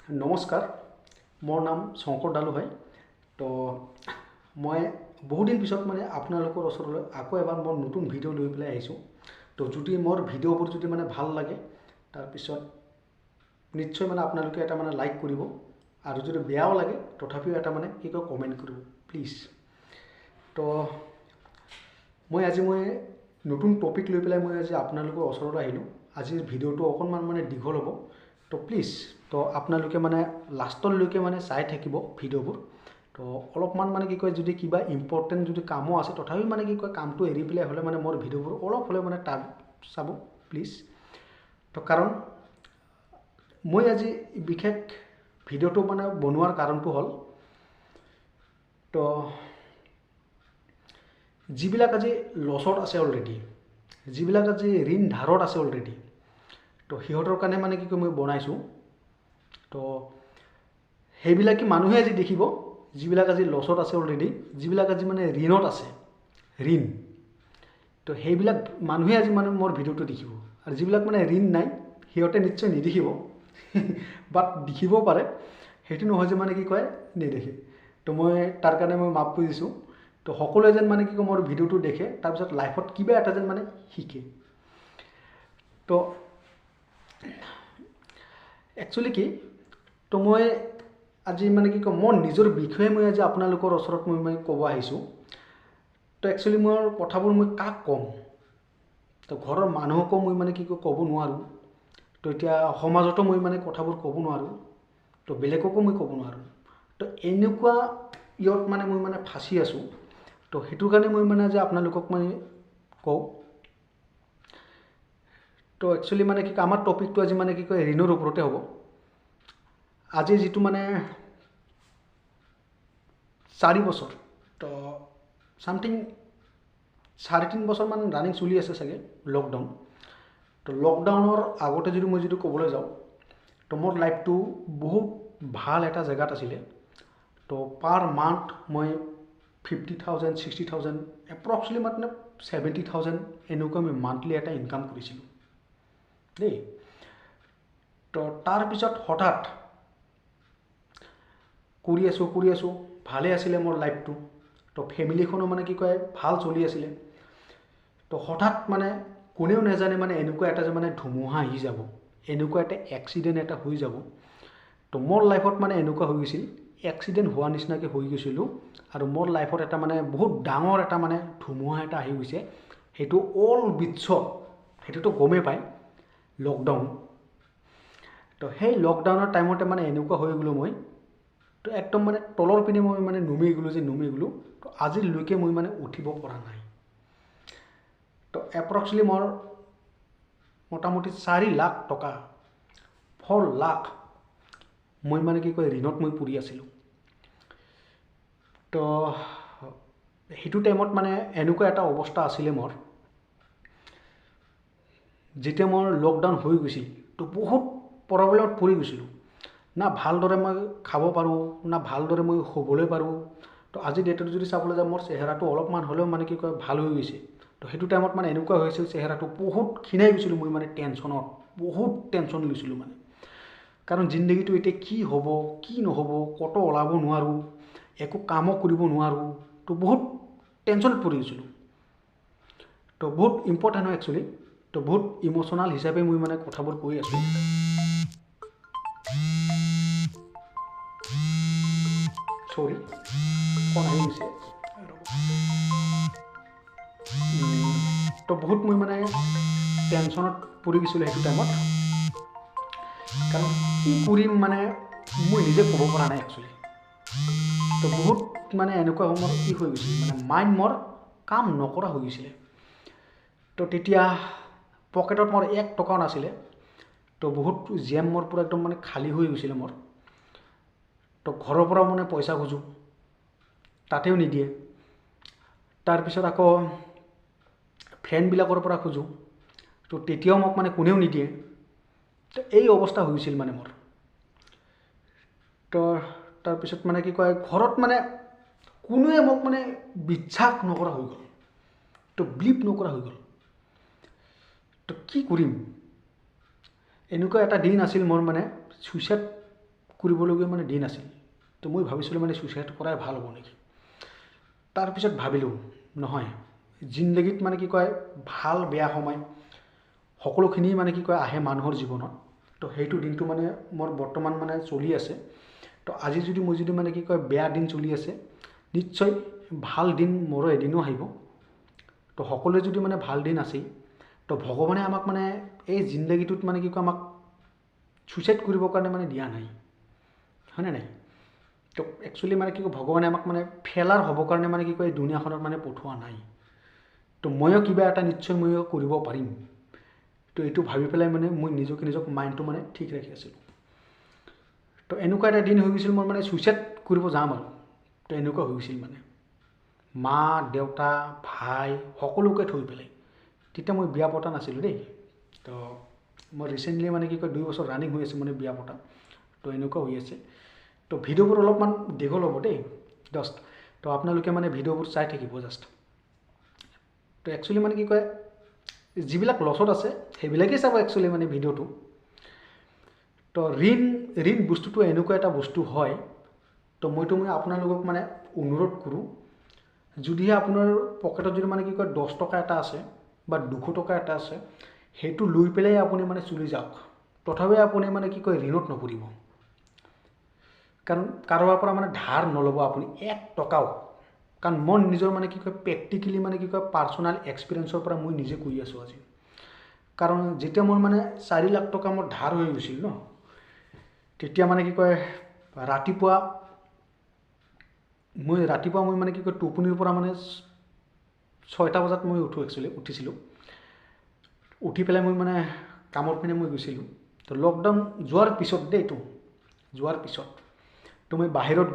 নমস্কাৰ, মোৰ নাম শংকৰ ডালু হয়। তো মই বহুদিন পিছত মানে আপোনালোকৰ ওচৰলৈ আকৌ এবাৰ মোৰ নতুন ভিডিঅ' লৈ পেলাই আহিছোঁ। তো যদি মোৰ ভিডিঅ'বোৰ যদি মানে ভাল লাগে, তাৰপিছত নিশ্চয় মানে আপোনালোকে এটা মানে লাইক কৰিব, আৰু যদি বেয়াও লাগে তথাপিও এটা মানে কি কয় কমেণ্ট কৰিব প্লিজ। তো মই নতুন টপিক লৈ পেলাই মই আজি আপোনালোকৰ ওচৰলৈ আহিলোঁ। আজিৰ ভিডিঅ'টো অকণমান মানে দীঘল হ'ব, তো প্লিজ তো আপোনালোকে মানে লাষ্টলৈকে মানে চাই থাকিব ভিডিঅ'বোৰ। তো অলপমান মানে কি কয় যদি কিবা ইম্পৰ্টেণ্ট যদি কামো আছে তথাপিও মানে কি কয় কামটো এৰি পেলাই হ'লে মানে মোৰ ভিডিঅ'বোৰ অলপ হ'লে মানে চাব প্লিজ। তো কাৰণ মই আজি বিশেষ ভিডিঅ'টো মানে বনোৱাৰ কাৰণটো হ'ল, তো যিবিলাক আজি লছত আছে অলৰেডি, যিবিলাক আজি ঋণ ধাৰত আছে অলৰেডি, তো সিহঁতৰ কাৰণে মানে কি কয় মই বনাইছোঁ। তো সেইবিলাকে মানুহে আজি দেখিব, যিবিলাক আজি লছত আছে অলৰেডি, যিবিলাক আজি মানে ঋণত আছে, ঋণ, তো সেইবিলাক মানুহে আজি মানে মোৰ ভিডিঅ'টো দেখিব। আৰু যিবিলাক মানে ঋণ নাই সিহঁতে নিশ্চয় নেদেখিব বাট দেখিবও পাৰে, সেইটো নহয় যে মানে কি কয় নেদেখে। তো মই তাৰ কাৰণে মই মাফ কৰি দিছোঁ। তো সকলোৱে যেন মানে কি কয় মোৰ ভিডিঅ'টো দেখে, তাৰপিছত লাইফত কিবা এটা যেন মানে শিকে। তো একচুৱেলি কি, তো মই আজি মানে কি কওঁ মোৰ নিজৰ বিষয়ে মই আজি আপোনালোকৰ ওচৰত মই ক'ব আহিছোঁ। তো একচুৱেলি মোৰ কথাবোৰ মই কাক ক'ম, তো ঘৰৰ মানুহকো মই মানে কি কয় ক'ব নোৱাৰোঁ। তো এতিয়া সমাজতো মই মানে কথাবোৰ ক'ব নোৱাৰোঁ, তো বেলেগকো মই ক'ব নোৱাৰোঁ। তো এনেকুৱা মানে মই মানে ফাঁচি আছোঁ। তো সেইটো কাৰণে মই মানে আজি আপোনালোকক মই কওঁ। তো একচুৱেলি মানে কি আমাৰ টপিকটো আজি মানে কি কয় ঋণৰ ওপৰতে হ'ব। আজি যিটো মানে 4 বছৰ, তো ছামথিং 3.5 বছৰমান ৰানিং চলি আছে চাগে লকডাউন। তো লকডাউনৰ আগতে যদি মই ক'বলৈ যাওঁ, তো মোৰ লাইফটো বহুত ভাল এটা জেগাত আছিলে। তো পাৰ মান্থ মই 50,000 60,000 এপ্ৰক্সিমেটলি মানে 70,000 এনেকুৱা মই মান্থলি এটা ইনকাম কৰিছিলোঁ দেই। তো তাৰপিছত হঠাৎ কৰি আছোঁ ভালে আছিলে মোৰ লাইফটো। তো ফেমিলিখনো মানে কি কয় ভাল চলি আছিলে। তো হঠাৎ মানে কোনেও নাজানে মানে এনেকুৱা এটা যে মানে ধুমুহা আহি যাব, এনেকুৱা এটা এক্সিডেণ্ট এটা হৈ যাব। তো মোৰ লাইফত মানে এনেকুৱা হৈ গৈছিল, এক্সিডেণ্ট হোৱা নিচিনাকৈ হৈ গৈছিলোঁ। আৰু মোৰ লাইফত এটা মানে বহুত ডাঙৰ এটা মানে ধুমুহা এটা আহি গৈছে। সেইটো অল বিশ্বত, সেইটোতো গমেই পায়, লকডাউন। তো সেই লকডাউনৰ টাইমতে মানে এনেকুৱা হৈ গ'লোঁ মই, তো একদম মানে তলৰ পিনে মই মানে নুমি গ'লোঁ। তো আজিলৈকে মই মানে উঠিব পৰা নাই। তো এপ্ৰক্সিমেটলি মোৰ মোটামুটি 4 লাখ টকা, 4 লাখ মই মানে কি কয় ঋণত মই পৰি আছিলোঁ। তো সেইটো টাইমত মানে এনেকুৱা এটা অৱস্থা আছিলে মোৰ, যেতিয়া মোৰ লকডাউন হৈ গৈছিল তো বহুত প্ৰব্লেমত পৰি গৈছিলোঁ। না ভালদৰে মই খাব পাৰোঁ, না ভালদৰে মই শুবলৈ পাৰোঁ। তো আজিৰ ডেটত যদি চাবলৈ যাওঁ মোৰ চেহেৰাটো অলপমান হ'লেও মানে কি কয় ভাল হৈ গৈছে। তো সেইটো টাইমত মানে এনেকুৱা হৈছিল চেহেৰাটো বহুত ক্ষীণাই গৈছিলোঁ মই, মানে টেনশ্যনত বহুত টেনশ্যন লৈছিলোঁ মানে। কাৰণ জিন্দগীটো এতিয়া কি হ'ব কি নহ'ব, ক'তো ওলাব নোৱাৰোঁ, একো কামো কৰিব নোৱাৰোঁ। তো বহুত টেনশ্যনত পৰি গৈছিলোঁ। তো বহুত ইম্পৰ্টেণ্ট হয় একচুৱেলি। তো বহুত ইম'চনেল হিচাপে মই মানে কথাবোৰ কৈ আছোঁ। চৰি, ফোন আহি গৈছে। তো বহুত মই মানে টেনশ্যনত পৰি গৈছিলোঁ সেইটো টাইমত। কাৰণ কি কৰিম মানে মই নিজে ক'ব পৰা নাই একচুৱেলি। তো বহুত মানে এনেকুৱা সময়ত কি হৈ গৈছিল মানে মাইণ্ড মোৰ কাম নকৰা হৈ গৈছিলে। তো তেতিয়া পকেটত মোৰ 1 টকাও নাছিলে। তো বহুত জেম মোৰ পূৰা একদম মানে খালী হৈ গৈছিলে মোৰ। তো ঘৰৰ পৰাও মানে পইচা খোজোঁ, তাতেও নিদিয়ে। তাৰপিছত আকৌ ফ্ৰেণ্ডবিলাকৰ পৰা খোজোঁ, তো তেতিয়াও মোক মানে কোনেও নিদিয়ে। তো এই অৱস্থা হৈছিল মানে মোৰ। তো তাৰপিছত মানে কি কয় ঘৰত মানে কোনোৱে মোক মানে বিশ্বাস নকৰা হৈ গ'ল, তো বিলিভ নকৰা হৈ গ'ল। তো কি কৰিম, এনেকুৱা এটা দিন আছিল মোৰ মানে ছুইচাইড কৰিবলগীয়া মানে দিন আছিল। তো মই ভাবিছিলোঁ মানে ছুইচাইড কৰাই ভাল হ'ব নেকি। তাৰপিছত ভাবিলোঁ নহয়, জিন্দগীত মানে কি কয় ভাল বেয়া সময় সকলোখিনি মানে কি কয় আহে মানুহৰ জীৱনত। তো সেইটো দিনটো মানে মোৰ বৰ্তমান মানে চলি আছে। তো আজি যদি মই যদি মানে কি কয় বেয়া দিন চলি আছে, নিশ্চয় ভাল দিন মোৰো এদিনো আহিব। তো সকলোৱে যদি মানে ভাল দিন আছেই, তো ভগৱানে আমাক মানে এই জিন্দগীটোত মানে কি কয় আমাক ছুইচাইড কৰিবৰ কাৰণে মানে দিয়া নাই, হয়নে নাই। তো একচুৱেলি মানে কি কয় ভগৱানে আমাক মানে ফেলাৰ হ'বৰ কাৰণে মানে কি কয় এই দুনীয়াখনত মানে পঠোৱা নাই। তো ময়ো কিবা এটা নিশ্চয় ময়ো কৰিব পাৰিম। তো এইটো ভাবি পেলাই মানে মই নিজক মাইণ্ডটো মানে ঠিক ৰাখি আছিলোঁ। তো এনেকুৱা এটা দিন হৈ গৈছিল, মই মানে ছুইচাইড কৰিব যাম আৰু। তো এনেকুৱা হৈ গৈছিল মানে মা দেউতা ভাই সকলোকে থৈ পেলাই। তেতিয়া মই বিয়া পতা নাছিলোঁ দেই। তো মই ৰিচেণ্টলি মানে কি কয় 2 বছৰ ৰানিং হৈ আছে মানে বিয়া পতা। তো এনেকুৱা হৈ আছে। তো ভিডিঅ'বোৰ অলপমান দীঘল হ'ব দেই, জাষ্ট। তো আপোনালোকে মানে ভিডিঅ'বোৰ চাই থাকিব জাষ্ট। তো একচুৱেলি মানে কি কয় যিবিলাক লছত আছে সেইবিলাকেই চাব একচুৱেলি মানে ভিডিঅ'টো। তো ঋণ বস্তুটো এনেকুৱা এটা বস্তু হয়, তো মই আপোনালোকক মানে অনুৰোধ কৰোঁ, যদিহে আপোনাৰ পকেটত যদি মানে কি কয় 10 টকা এটা আছে বা 200 টকা এটা আছে, সেইটো লৈ পেলাই আপুনি মানে চলি যাওক। তথাপি আপুনি মানে কি কয় ঋণত নপৰিব। কাৰণ কাৰোবাৰ পৰা মানে ধাৰ নল'ব আপুনি 1 টকাও। কাৰণ মই নিজৰ মানে কি কয় প্ৰেক্টিকেলি মানে কি কয় পাৰ্চনেল এক্সপিৰিয়েঞ্চৰ পৰা মই নিজে কৈ আছোঁ আজি। কাৰণ যেতিয়া মোৰ মানে 4 লাখ টকা মোৰ ধাৰ হৈ গৈছিল ন, তেতিয়া মানে কি কয় ৰাতিপুৱা মই মানে কি কয় টোপনিৰ পৰা মানে 6টা বজাত মই উঠিছিলোঁ। উঠি পেলাই মই মানে কামৰ পিনে মই গৈছিলোঁ। তো লকডাউন যোৱাৰ পিছত দেই, যোৱাৰ পিছত তো মই বাহিৰত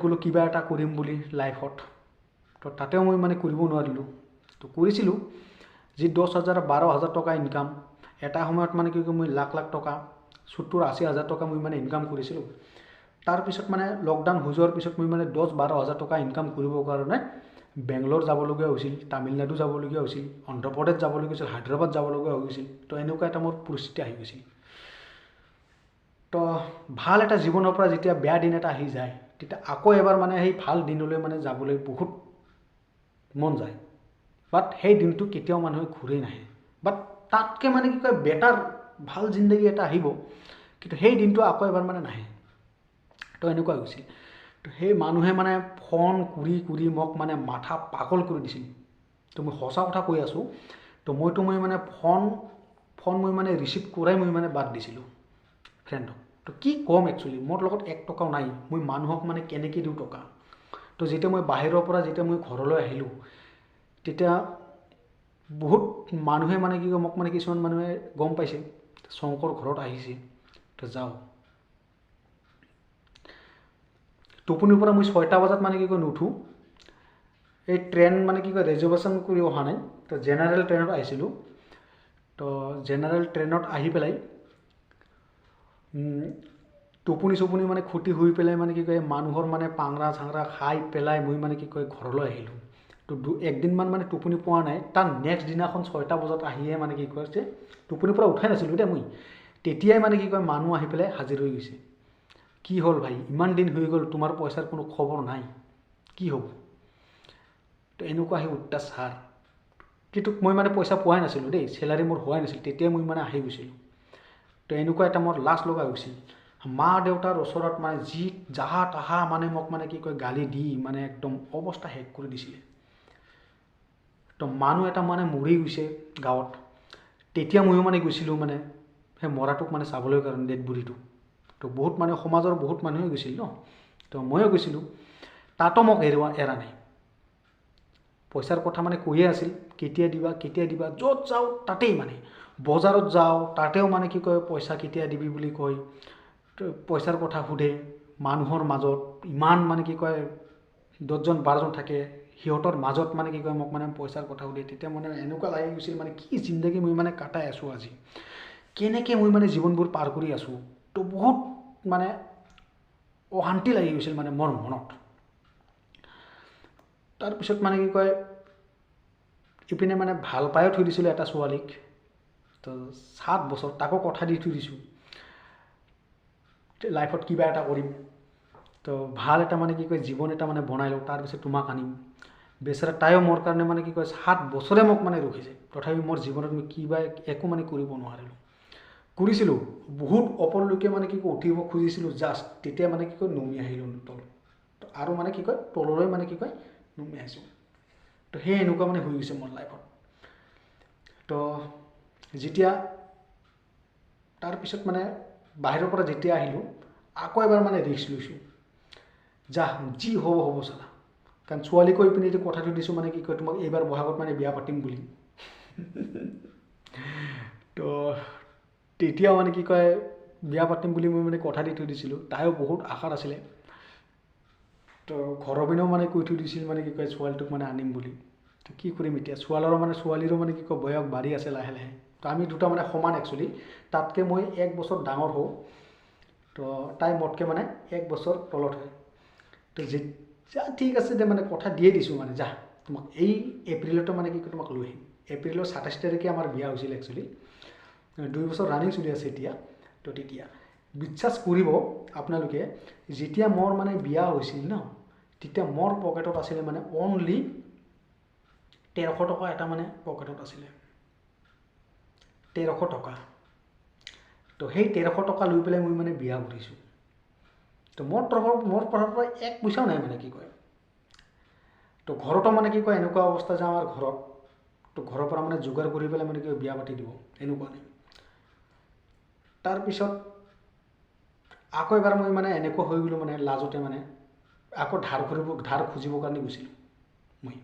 গ'লোঁ কিবা এটা কৰিম বুলি লাইফত। তো তাতেও মই মানে কৰিব নোৱাৰিলোঁ। তো কৰিছিলোঁ যি 10,000 12,000 টকা ইনকাম, এটা সময়ত মানে কি কয় মই লাখ টকা 70-80 হাজাৰ টকা মই মানে ইনকাম কৰিছিলোঁ। তাৰপিছত মানে লকডাউন হৈ যোৱাৰ পিছত মই মানে 10-12 হাজাৰ টকা ইনকাম কৰিবৰ কাৰণে বেংগলোৰ যাবলগীয়া হৈছিল, তামিলনাডু যাবলগীয়া হৈছিল, অন্ধ্ৰপ্ৰদেশ যাবলগীয়া হৈছিল, হায়দৰাবাদ যাবলগীয়া হৈছিল। তো এনেকুৱা এটা মোৰ পৰিস্থিতি আহি গৈছিল। তো ভাল এটা জীৱনৰ পৰা যেতিয়া বেয়া দিন এটা আহি যায়, তেতিয়া আকৌ এবাৰ মানে সেই ভাল দিনলৈ মানে যাবলৈ বহুত মন যায়। বাট সেই দিনটো কেতিয়াও মানুহে ঘূৰি নাহে। বাট তাতকৈ মানে কি কয় বেটাৰ ভাল জিন্দগী এটা আহিব, কিন্তু সেই দিনটো আকৌ এবাৰ মানে নাহে। তো এনেকুৱা হৈছিল। তো সেই মানুহে মানে ফোন কৰি মোক মানে মাথা পাগল কৰি দিছিল। তো মই সঁচা কথা কৈ আছোঁ। তো মই মানে ফোন মই মানে ৰিচিভ কৰাই মই মানে বাদ দিছিলোঁ ফ্ৰেণ্ডক। তো কি ক'ম একচুৱেলি, মোৰ লগত 1 টকাও নাই। মই মানুহক মানে কেনেকৈ দিওঁ টকা। তো যেতিয়া মই বাহিৰৰ পৰা যেতিয়া মই ঘৰলৈ আহিলোঁ, তেতিয়া বহুত মানুহে মানে কি কয় মোক মানে কিছুমান মানুহে গম পাইছে শংকৰ ঘৰত আহিছে, তো যাওঁ। টোপনিৰ পৰা মই 6টা বজাত মানে কি কয় নুঠোঁ। এই ট্ৰেইন মানে কি কয় ৰিজাৰ্ভেশ্যন কৰি অহা নাই, তো জেনেৰেল ট্ৰেইনত আহিছিলোঁ। তো জেনেৰেল ট্ৰেইনত আহি পেলাই টোপনি মানে ক্ষতি হৈ পেলাই মানে কি কয় মানুহৰ মানে পাংৰা চাংৰা খাই পেলাই মই মানে কি কয় ঘৰলৈ আহিলোঁ। তো একদিনমান মানে টোপনি পোৱা নাই। তাৰ নেক্সট দিনাখন 6টা বজাত আহিয়ে মানে কি কয় টোপনিৰ পৰা উঠাই নাছিলোঁ দেই মই, তেতিয়াই মানে কি কয় মানুহ আহি পেলাই হাজিৰ হৈ গৈছে। কি হ'ল ভাই, ইমান দিন হৈ গ'ল, তোমাৰ পইচাৰ কোনো খবৰ নাই, কি হ'ব। তো এনেকুৱা আহি অত্যাচাৰ। কিন্তু মই মানে পইচা পোৱাই নাছিলোঁ দেই, চেলাৰী মোৰ হোৱাই নাছিল, তেতিয়াই মই মানে আহি গৈছিলোঁ। তো এনেকুৱা এটা মোৰ লাজ লগা হৈছিল। মা দেউতাৰ ওচৰত মানে যি যাহা তাহা মানে মোক মানে কি কয় গালি দি মানে একদম অৱস্থা শেষ কৰি দিছিলে। তো মানুহ এটা মানে মৰি গৈছে গাঁৱত, তেতিয়া ময়ো মানে গৈছিলোঁ মানে সেই মৰাটোক মানে চাবলৈ কাৰণে, ডেড বডিটো। তো বহুত মানে সমাজৰ বহুত মানুহে গৈছিল ন, তো ময়ো গৈছিলোঁ। তাতো মোক এৰা নাই। পইচাৰ কথা মানে কৈয়ে আছিল, কেতিয়া দিবা, য'ত যাওঁ তাতেই মানে। বজাৰত যাওঁ তাতেও মানে কি কয় পইচা কেতিয়া দিবি বুলি কয়। পইচাৰ কথা সোধে মানুহৰ মাজত, ইমান মানে কি কয় 10জন 12জন থাকে, সিহঁতৰ মাজত মানে কি কয় মোক মানে পইচাৰ কথা সুধে। তেতিয়া মানে এনেকুৱা লাগি গৈছিল মানে কি জিন্দগী মই মানে কাটাই আছোঁ আজি, কেনেকৈ মই মানে জীৱনবোৰ পাৰ কৰি আছোঁ। তো বহুত মানে অশান্তি লাগি গৈছিল মানে মোৰ মনত। তাৰপিছত মানে কি কয় ইপিনে মানে ভাল পায়ো থৈ দিছিলোঁ এটা ছোৱালীক। তো 7 বছৰ তাকো কথা দি থৈ দিছোঁ। লাইফত কিবা এটা কৰিম, তো ভাল এটা মানে কি কয় জীৱন এটা মানে বনাই লওঁ, তাৰপিছত তোমাক আনিম। বেচেৰা তাইও মোৰ কাৰণে মানে কি কয় 7 বছৰে মোক মানে ৰখিছে, তথাপি মোৰ জীৱনত মই কিবা একো মানে কৰিব নোৱাৰিলোঁ। কৰিছিলোঁ বহুত ওপৰলৈকে মানে কি কয় উঠিব খুজিছিলোঁ জাষ্ট, তেতিয়া মানে কি কয় নমি আহিলোঁ তলত, আৰু মানে কি কয় তললৈ মানে কি কয় নমি আহিছোঁ। তো সেই এনেকুৱা মানে হৈ গৈছে মোৰ লাইফত। তো যেতিয়া তাৰপিছত মানে বাহিৰৰ পৰা যেতিয়া আহিলোঁ, আকৌ এবাৰ মানে ৰিস্ক লৈছোঁ, যা যি হ'ব হ'ব চালা। কাৰণ ছোৱালী কৈ পিনি এতিয়া কথাটো দিছোঁ মানে কি কয় তোমাক এইবাৰ বহাগত মানে বিয়া পাতিম বুলি। তো তেতিয়া মানে কি কয় বিয়া পাতিম বুলি মই মানে কথা দি থৈ দিছিলোঁ, তাইও বহুত আশাত আছিলে। তো ঘৰৰ পিনেও মানে কৈ থৈ দিছিল মানে কি কয় ছোৱালীটোক মানে আনিম বুলি। তো কি কৰিম এতিয়া, ছোৱালীৰো মানে কি কয় বয়স বাঢ়ি আছে লাহে লাহে। তো আমি দুটা মানে সমান একচুৱেলি, তাতকৈ মই 1 বছৰ ডাঙৰ হওঁ, তো তাই মোতকৈ মানে 1 বছৰ তলত হয়। তো যা ঠিক আছে দে মানে কথা দিয়ে দিছোঁ মানে যা তোমাক এই এপ্ৰিলতো মানে কি কয় তোমাক লৈ আহিম। এপ্ৰিলৰ 27 তাৰিখে আমাৰ বিয়া হৈছিল একচুৱেলি, 2 বছৰ ৰানিং চলি আছে এতিয়া। তো তেতিয়া বিশ্বাস কৰিব আপোনালোকে, যেতিয়া মোৰ মানে বিয়া হৈছিল ন, তেতিয়া মোৰ পকেটত আছিলে মানে অনলি 1300 টকা এটা মানে পকেটত আছিলে, 1300 টকা। তো সেই 1300 টকা লৈ পেলাই মই মানে বিয়া কৰিছোঁ। তো মোৰ তৰফৰ পৰা 1 পইচাও নাই মানে কি কয়। তো ঘৰতো মানে কি কয় এনেকুৱা অৱস্থা যে আমাৰ ঘৰত, তো ঘৰৰ পৰা মানে যোগাৰ কৰি পেলাই মানে কি বিয়া পাতি দিব, এনেকুৱা নাই। তাৰপিছত আকৌ এবাৰ মই মানে এনেকুৱা হৈ গ'লোঁ মানে লাজতে মানে আকৌ ধাৰ খুজিবৰ কাৰণে গৈছিলোঁ মই।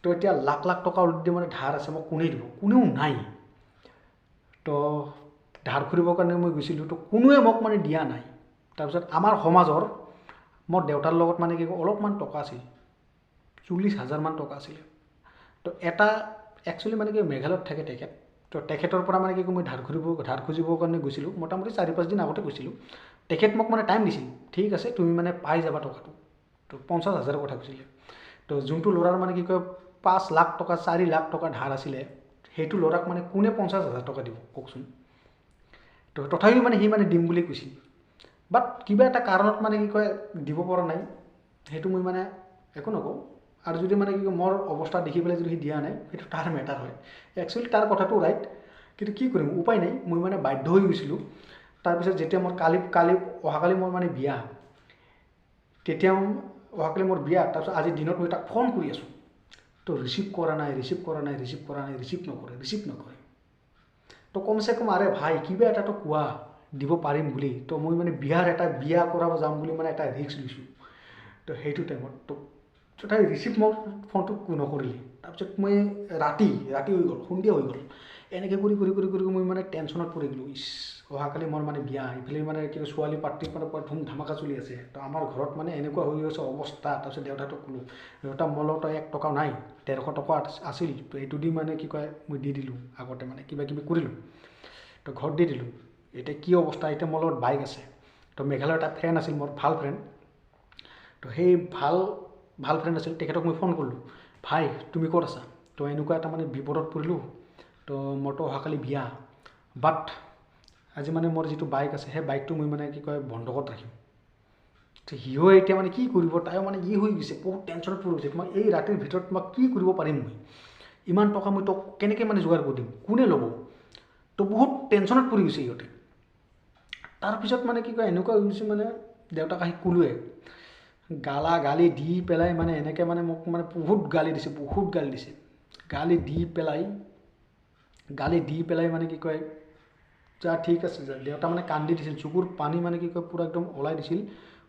তো এতিয়া লাখ লাখ টকা অলৰেডি মানে ধাৰ আছে, মোক কোনে দিব, কোনেও নাই। তো ধাৰ খুজিবৰ কাৰণে মই গৈছিলোঁ, তো কোনোৱে মোক মানে দিয়া নাই। তাৰপিছত আমাৰ সমাজৰ মোৰ দেউতাৰ লগত মানে কি কয় অলপমান টকা আছিল, 40,000 মান টকা আছিলে। তো এটা একচুৱেলি মানে কি মেঘালয়ত থাকে তেখেত, তো তেখেতৰ পৰা মানে কি মই ধাৰ খুজিবৰ কাৰণে গৈছিলোঁ, মোটামুটি 4-5 দিন আগতে গৈছিলোঁ। তেখেত মোক মানে টাইম দিছিল, ঠিক আছে তুমি মানে পাই যাবা টকাটো। তো 50,000 কথা কৈছিলে। তো যোনটো ল'ৰাৰ মানে কি কয় 5 লাখ টকা 4 লাখ টকা ধাৰ আছিলে, সেইটো ল'ৰাক মানে কোনে 50,000 টকা দিব কওকচোন। তো তথাপিও মানে সি মানে দিম বুলি কৈছিল, বাট কিবা এটা কাৰণত মানে কি কয় দিব পৰা নাই। সেইটো মই মানে একো নকওঁ। আৰু যদি মানে কি কয় মোৰ অৱস্থা দেখি পেলাই যদি সি দিয়া নাই, সেইটো তাৰ মেটাৰ হয়। একচুৱেলি তাৰ কথাটো ৰাইট, কিন্তু কি কৰিম উপায় নাই, মই মানে বাধ্য হৈ গৈছিলোঁ। তাৰপিছত যেতিয়া মোৰ অহাকালি মোৰ মানে বিয়া, তেতিয়া অহাকালি মোৰ বিয়া, তাৰপিছত আজিৰ দিনত মই তাক ফোন কৰি আছোঁ, তো ৰিচিভ কৰা নাই। তো কমচে কম আৰে ভাই কিবা এটাতো কোৱা, দিব পাৰিম বুলি। তো মই মানে বিয়া কৰাব যাম বুলি মানে এটা ৰিস্ক লৈছোঁ। তো সেইটো টাইমত তো তাই ৰিচিভ মোৰ ফোনটো নকৰিলে। তাৰপিছত মই ৰাতি হৈ গ'ল, সন্ধিয়া হৈ গ'ল, এনেকৈ কৰি মই মানে টেনশ্যনত পৰি গ'লোঁ। অহাকালি মোৰ মানে বিয়া, ইফালে মানে কি ছোৱালী পাৰ্টি মানে ধুম ধামাকা চলি আছে। তো আমাৰ ঘৰত মানে এনেকুৱা হৈ গৈছে অৱস্থা। তাৰপিছত দেউতাটোক ক'লোঁ, দেউতা মোৰ লগত 1 টকা নাই, 1300 টকা আছিল, তো এইটো দি মানে কি কয় মই দি দিলোঁ, আগতে মানে কিবা কিবি কৰিলোঁ, তো ঘৰত দি দিলোঁ। এতিয়া কি অৱস্থা, এতিয়া মোৰ লগত বাইক আছে। তো মেঘালয়ৰ এটা ফ্ৰেণ্ড আছিল মোৰ, ভাল ফ্ৰেণ্ড। তো সেই ভাল ফ্ৰেণ্ড আছিল, তেখেতক মই ফোন কৰিলোঁ, ভাই তুমি ক'ত আছা? তো এনেকুৱা এটা মানে বিপদত পৰিলোঁ, তো মোৰতো অহাকালি বিয়া, বাট আজি মানে মোৰ যিটো বাইক আছে সেই বাইকটো মই মানে কি কয় বন্ধকত ৰাখিম। তো সিও এতিয়া মানে কি কৰিব, তাইও মানে হৈ গৈছে, বহুত টেনশ্যনত পৰি গৈছে। তোমাক এই ৰাতিৰ ভিতৰত তোমাক কি কৰিব পাৰিম মই, ইমান টকা মই তোক কেনেকৈ মানে যোগাৰ কৰি দিম, কোনে ল'ব? তো বহুত টেনশ্যনত পৰি গৈছে সিহঁতে। তাৰপিছত মানে কি কয় এনেকুৱা হৈ গৈছে মানে দেউতাক আহি ক'লোৱে, গালি দি পেলাই মানে এনেকৈ মানে মোক মানে বহুত গালি দিছে। গালি দি পেলাই মানে কি কয় যা ঠিক আছে যা। দেউতা মানে কান্দি দিছিল, চকুৰ পানী মানে কি কয় পূৰা একদম ওলাই দিছিল,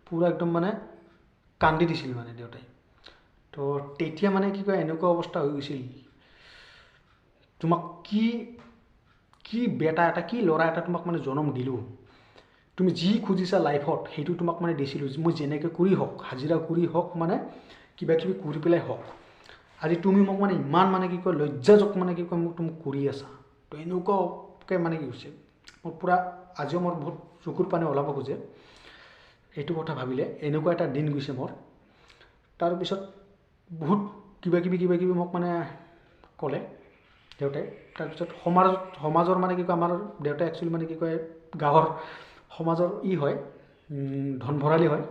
পূৰা একদম মানে কান্দি দিছিল মানে দেউতাই। তো তেতিয়া মানে কি কয় এনেকুৱা অৱস্থা হৈ গৈছিল, তোমাক কি বেটা এটা, কি ল'ৰা এটা তোমাক মানে জন্ম দিলোঁ, তুমি যি খুজিছা লাইফত সেইটো তোমাক মানে দিছিলোঁ। মই যেনেকৈ কৰি হওক, হাজিৰা কৰি হওক, মানে কিবা কিবি কৰি পেলাই হওক, আজি তুমি মোক মানে ইমান মানে কি কয় লজ্জাজক মানে কি কয় মোক তুমি কৰি আছা। তো এনেকুৱাকৈ মানে কি হৈছে মোৰ পূৰা আজিও মোৰ বহুত চকুৰ পানী ওলাব খোজে এইটো কথা ভাবিলে। এনেকুৱা এটা দিন গৈছে মোৰ। তাৰপিছত বহুত কিবা কিবি মোক মানে ক'লে দেউতাই। তাৰপিছত সমাজৰ মানে কি কয় আমাৰ দেউতাই একচুৱেলি মানে কি কয় গাঁৱৰ সমাজৰ হয় ধন ভৰালী হয়,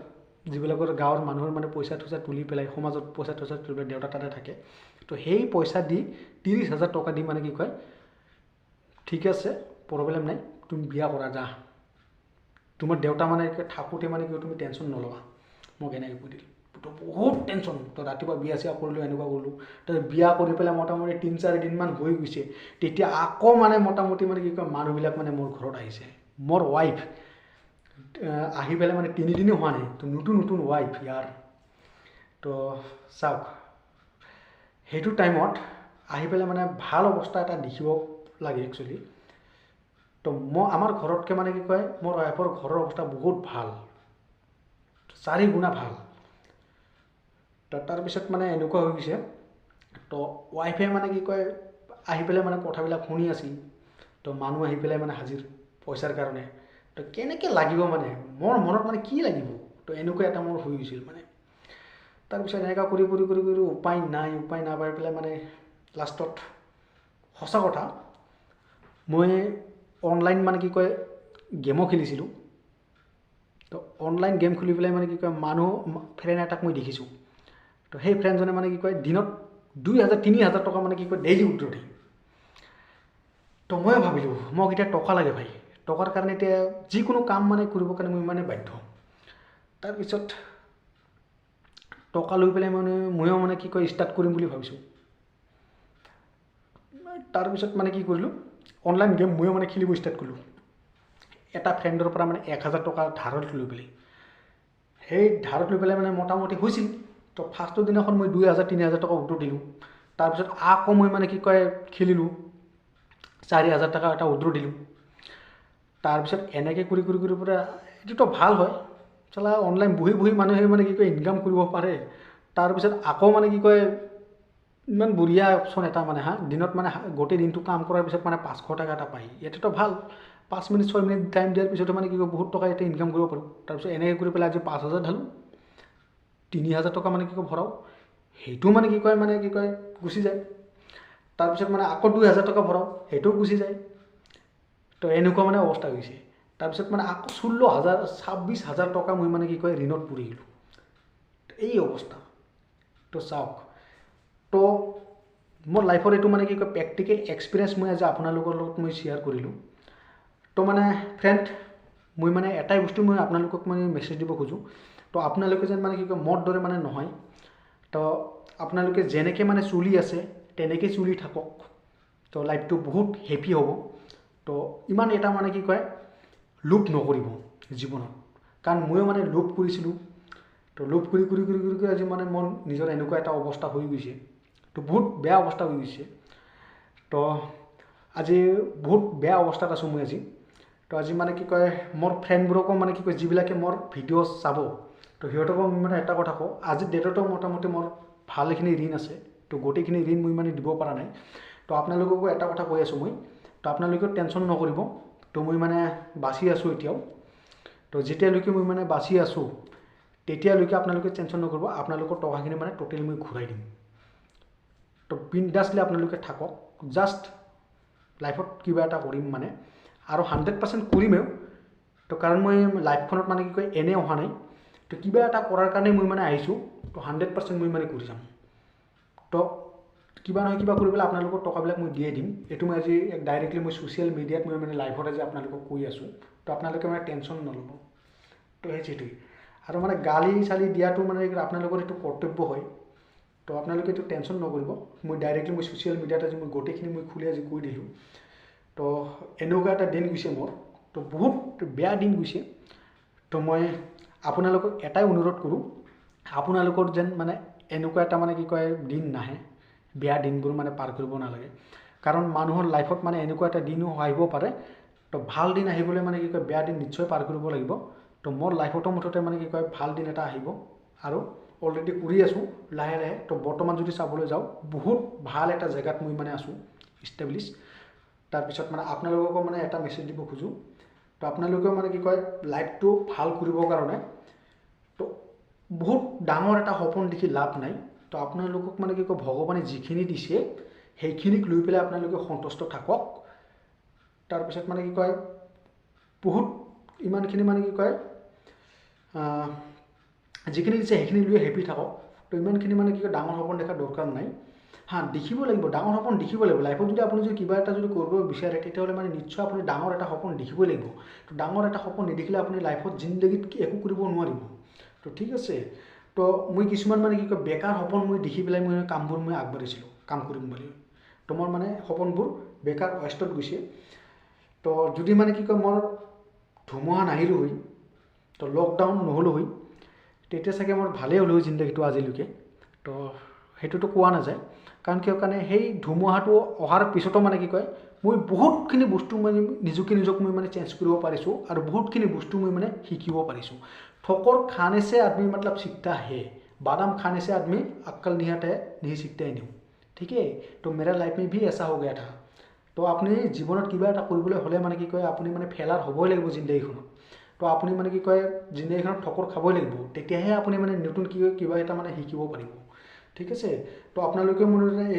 যিবিলাকৰ গাঁৱৰ মানুহৰ মানে পইচা থৈচা তুলি পেলাই সমাজত পইচা থৈচা তুলি পেলাই দেউতা তাতে থাকে। তো সেই পইচা দি 30,000 টকা দি মানে কি কয়, ঠিক আছে প্ৰব্লেম নাই, তুমি বিয়া কৰা যা, তোমাৰ দেউতা মানে থাকোঁতে মানে কি তুমি টেনশ্যন নল'বা, মোক এনেকৈ কৈ দিল। তো বহুত টেনশ্যন, তো ৰাতিপুৱা বিয়া চিয়া কৰিলোঁ, এনেকুৱা কৰিলোঁ। তাৰপিছত বিয়া কৰি পেলাই মোটামুটি 3-4 দিনমান হৈ গৈছে, তেতিয়া আকৌ মানে মোটামুটি মানে কি কয় মানুহবিলাক মানে মোৰ ঘৰত আহিছে। মোৰ ৱাইফ আহি পেলাই মানে 3 দিনো হোৱা নাই, তো নতুন নতুন ৱাইফ ইয়াৰ। তো চাওক, সেইটো টাইমত আহি পেলাই মানে ভাল অৱস্থা এটা দেখিব লাগে একচুৱেলি। তো আমাৰ ঘৰতকৈ মানে কি কয় মোৰ ৱাইফৰ ঘৰৰ অৱস্থা বহুত ভাল, 4 গুণা ভাল। তো তাৰপিছত মানে এনেকুৱা হৈ গৈছে, তো ৱাইফে মানে কি কয় আহি পেলাই মানে কথাবিলাক শুনি আছিল। তো মানুহ আহি পেলাই মানে হাজিৰ পইচাৰ কাৰণে, তো কেনেকৈ লাগিব মানে মোৰ মনত মানে কি লাগিব, তো এনেকুৱা এটা মোৰ হৈ গৈছিল মানে। তাৰপিছত এনেকুৱা কৰি কৰি কৰি কৰি উপায় নাপাই পেলাই মানে লাষ্টত সঁচা কথা, মই অনলাইন মানে কি কয় গেমো খেলিছিলোঁ। তো অনলাইন গেম খুলি পেলাই মানে কি কয় ফ্ৰেণ্ড এটাক মই দেখিছোঁ। তো সেই ফ্ৰেণ্ডজনে মানে কি কয় দিনত 2,000-3,000 টকা মানে কি কয় ডেইলি উইথড্ৰ দিয়ে। তো মই ভাবিলোঁ মোক এতিয়া টকা লাগে ভাই, টকাৰ কাৰণে এতিয়া যিকোনো কাম মানে কৰিবৰ কাৰণে মই মানে বাধ্য। তাৰপিছত টকা লৈ পেলাই মানে ময়ো মানে কি কয় ষ্টাৰ্ট কৰিম বুলি ভাবিছোঁ। তাৰপিছত মানে কি কৰিলোঁ, অনলাইন গেম ময়ো মানে খেলিব ষ্টাৰ্ট কৰিলোঁ। এটা ফ্ৰেণ্ডৰ পৰা মানে 1,000 টকা ধাৰত লৈ পেলাই, সেই ধাৰত লৈ পেলাই মানে মোটামুটি হৈছিল। তো ফাৰ্ষ্টৰ দিনাখন মই 2,000-3,000 টকা উইথড্ৰ দিলোঁ। তাৰপিছত আকৌ মই মানে কি কয় খেলিলোঁ, 4,000 টকা এটা উইথড্ৰ দিলোঁ। তাৰপিছত এনেকৈ কৰি কৰি কৰি পৰা এইটোতো ভাল হয়, চালা অনলাইন বহি বহি মানুহে মানে কি কয় ইনকাম কৰিব পাৰে। তাৰপিছত আকৌ মানে কি কয় ইমান বঢ়িয়া অপশ্যন এটা মানে দিনত মানে গোটেই দিনটো কাম কৰাৰ পিছত মানে 500 টকা এটা পায়, ইয়াতেতো ভাল। 5 মিনিট 6 মিনিট টাইম দিয়াৰ পিছতে মানে কি কয় বহুত টকা ইয়াতে ইনকাম কৰিব পাৰোঁ। তাৰপিছত এনেকৈ কৰি পেলাই আজি 5,000 ঢালোঁ, 3,000 টকা মানে কি কয় ভৰাওঁ, সেইটো মানে কি কয় গুচি যায়। তাৰপিছত মানে আকৌ 2,000 টকা ভৰাওঁ, সেইটোও গুচি যায়। তো এনেকুৱা মানে অৱস্থা হৈছে। তাৰপিছত মানে আকৌ 16,000-26,000 টকা মই মানে কি কয় ঋণত পৰি গ'লোঁ। এই অৱস্থা। তো চাওক, তো মোৰ লাইফৰ এইটো মানে কি কয় প্ৰেক্টিকেল এক্সপিৰিয়েঞ্চ মই আজি আপোনালোকৰ লগত মই শ্বেয়াৰ কৰিলোঁ। তো মানে ফ্ৰেণ্ড, মই মানে এটাই বস্তু মই আপোনালোকক মানে মেছেজ দিব খোজোঁ, তো আপোনালোকে যেন মানে কি কয় মোৰ দৰে মানে নহয়। তো আপোনালোকে যেনেকৈ মানে চলি আছে তেনেকৈ চলি থাকক, তো লাইফটো বহুত হেপী হ'ব। তো ইমান এটা মানে কি কয় লোভ নকৰিব জীৱনত, কাৰণ ময়ো মানে লোভ কৰিছিলোঁ। তো লোভ কৰি কৰি কৰি কৰি কৰি আজি মানে মোৰ নিজৰ এনেকুৱা এটা অৱস্থা হৈ গৈছে, তো বহুত বেয়া অৱস্থা হৈ গৈছে। তো আজি বহুত বেয়া অৱস্থাত আছোঁ মই আজি। তো আজি মানে কি কয় মোৰ ফ্ৰেণ্ডবোৰকো মানে কি কয় যিবিলাকে মোৰ ভিডিঅ' চাব, তো সিহঁতকো মই মানে এটা কথা কওঁ, আজিৰ ডেটতো মোটামুটি মোৰ ভালখিনি ঋণ আছে। তো গোটেইখিনি ঋণ মই মানে দিব পৰা নাই। তো আপোনালোককো এটা কথা কৈ আছোঁ মই, তো আপোনালোকেও টেনশ্যন নকৰিব। তো মই মানে বাচি আছোঁ এতিয়াও। তো যেতিয়ালৈকে মই মানে বাচি আছোঁ তেতিয়ালৈকে আপোনালোকে টেনশ্যন নকৰিব, আপোনালোকৰ টকাখিনি মানে টোটেল মই ঘূৰাই দিম। তো বিন্দাছলি আপোনালোকে থাকক, জাষ্ট লাইফত কিবা এটা কৰিম মানে, আৰু 100% কৰিমেও। তো কাৰণ মই লাইফখনত মানে কি কয় এনেই অহা নাই, তো কিবা এটা কৰাৰ কাৰণে মই মানে আহিছোঁ। তো 100% মই মানে কৰি যাম। তো কিবা নহয় কিবা কৰি পেলাই আপোনালোকৰ টকাবিলাক মই দিয়ে দিম। এইটো মই আজি ডাইৰেক্টলি মই ছ'চিয়েল মিডিয়াত মই মানে লাইভত আজি আপোনালোকক কৈ আছোঁ। তো আপোনালোকে মানে টেনশ্যন নল'ব। তো সেইটোৱেই। আৰু মানে গালি চালি দিয়াটো মানে আপোনালোকৰ এইটো কৰ্তব্য হয়। তো আপোনালোকে এইটো টেনশ্যন নকৰিব। মই ডাইৰেক্টলি মই ছ'চিয়েল মিডিয়াত আজি মই গোটেইখিনি মই খুলি আজি কৈ দিলোঁ। তো এনেকুৱা এটা দিন গৈছে মোৰ, তো বহুত বেয়া দিন গৈছে। তো মই আপোনালোকক এটাই অনুৰোধ কৰোঁ, আপোনালোকৰ যেন মানে এনেকুৱা এটা মানে কি কয় দিন নাহে, বেয়া দিনবোৰ মানে পাৰ কৰিব নালাগে। কাৰণ মানুহৰ লাইফত মানে এনেকুৱা এটা দিনো আহিব পাৰে, তো ভাল দিন আহিবলৈ মানে কি কয় বেয়া দিন নিশ্চয় পাৰ কৰিব লাগিব। তো মোৰ লাইফতো মুঠতে মানে কি কয় ভাল দিন এটা আহিব, আৰু অলৰেডি কৰি আছোঁ লাহে লাহে। তো বৰ্তমান যদি চাবলৈ যাওঁ বহুত ভাল এটা জেগাত মই মানে আছোঁ ইষ্টাব্লিছ। তাৰপিছত মানে আপোনালোককো মানে এটা মেছেজ দিব খোজোঁ, তো আপোনালোকেও মানে কি কয় লাইফটো ভাল কৰিবৰ কাৰণে তো বহুত ডাঙৰ এটা সপোন দেখি লাভ নাই। তো আপোনালোকক মানে কি কয় ভগৱানে যিখিনি দিছে সেইখিনিক লৈ পেলাই আপোনালোকে সন্তুষ্ট থাকক। তাৰপিছত মানে কি কয় বহুত ইমানখিনি মানে কি কয় যিখিনি দিছে সেইখিনি লৈ হেপী থাকক। তো ইমানখিনি মানে কি কয় ডাঙৰ সপোন দেখাৰ দৰকাৰ নাই। দেখিব লাগিব, ডাঙৰ সপোন দেখিব লাগিব। লাইফত যদি আপুনি যদি কিবা এটা যদি কৰিব বিচাৰে তেতিয়াহ'লে মানে নিশ্চয় আপুনি ডাঙৰ এটা সপোন দেখিবই লাগিব। তো ডাঙৰ এটা সপোন নেদেখিলে আপুনি লাইফত জিন্দগীত একো কৰিব নোৱাৰিব। তো ঠিক আছে, তো মই কিছুমান মানে কি কয় বেকাৰ সপোন মই দেখি পেলাই মই কামবোৰ মই আগবাঢ়িছিলোঁ কাম কৰিম বুলি। তো মোৰ মানে সপোনবোৰ বেকাৰ ৱেষ্টত গৈছে। তো যদি মানে কি কয় মোৰ ধুমুহা নাহিলোঁ হয়, তো লকডাউন নহ'লোঁ হয়, তেতিয়া চাগে মোৰ ভালেই হ'লোঁ হয় জিন্দগীটো আজিলৈকে। তো সেইটোতো কোৱা নাযায়, কাৰণ কিয় কাৰণে সেই ধুমুহাটো অহাৰ পিছতো মানে কি কয় মই বহুতখিনি বস্তু মানে নিজক মই মানে চেঞ্জ কৰিব পাৰিছোঁ, আৰু বহুতখিনি বস্তু মই মানে শিকিব পাৰিছোঁ। ठोकर खाने से आदमी मतलब सीखता है, बादाम खाने से आदमी अक्ल नहीं सीखता है नहीं। ठीक है, तो मेरा लाइफ में भी ऐसा हो गया था। तो আপুনি জীৱনত কিবা এটা কৰিবলৈ হ'লে মানে কি কয় আপুনি মানে ফেলাৰ হ'বই লাগিব জিন্দগীখনত। তো আপুনি মানে কি কয় জিন্দগীখনত ঠকৰ খাবই লাগিব, তেতিয়াহে আপুনি মানে নতুন কিবা এটা মানে শিকিব পাৰিব। ঠিক আছে, তো আপোনালোকে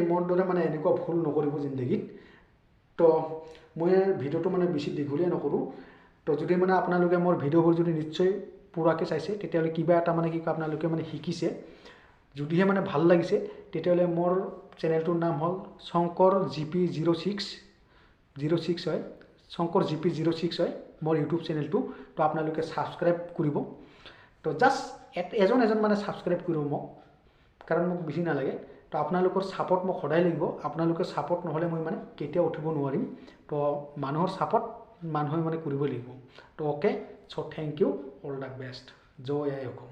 মোৰ দৰে মানে এনেকুৱা ভুল নকৰিব জিন্দগীত। তো মই ভিডিঅ'টো মানে বেছি দীঘলীয়া নকৰোঁ। তো যদি মানে আপোনালোকে মোৰ ভিডিঅ'বোৰ যদি নিশ্চয় পুৰাকৈ চাইছে তেতিয়াহ'লে কিবা এটা মানে কি কয় আপোনালোকে মানে শিকিছে, যদিহে মানে ভাল লাগিছে তেতিয়াহ'লে মোৰ চেনেলটোৰ নাম হ'ল শংকৰ GP06 হয়, শংকৰ GP06 হয় মোৰ ইউটিউব চেনেলটো। তো আপোনালোকে ছাবস্ক্ৰাইব কৰিব। তো জাষ্ট এজন মানে ছাবস্ক্ৰাইব কৰিব মোক, কাৰণ মোক বেছি নালাগে। তো আপোনালোকৰ ছাপৰ্ট মোক সদায় লাগিব। আপোনালোকৰ ছাপৰ্ট নহ'লে মই মানে কেতিয়াও উঠিব নোৱাৰিম। তো মানুহৰ ছাপৰ্ট মানুহে মানে কৰিব লাগিব। তো okay, so' thank you, all the best, Joi Aai Assam.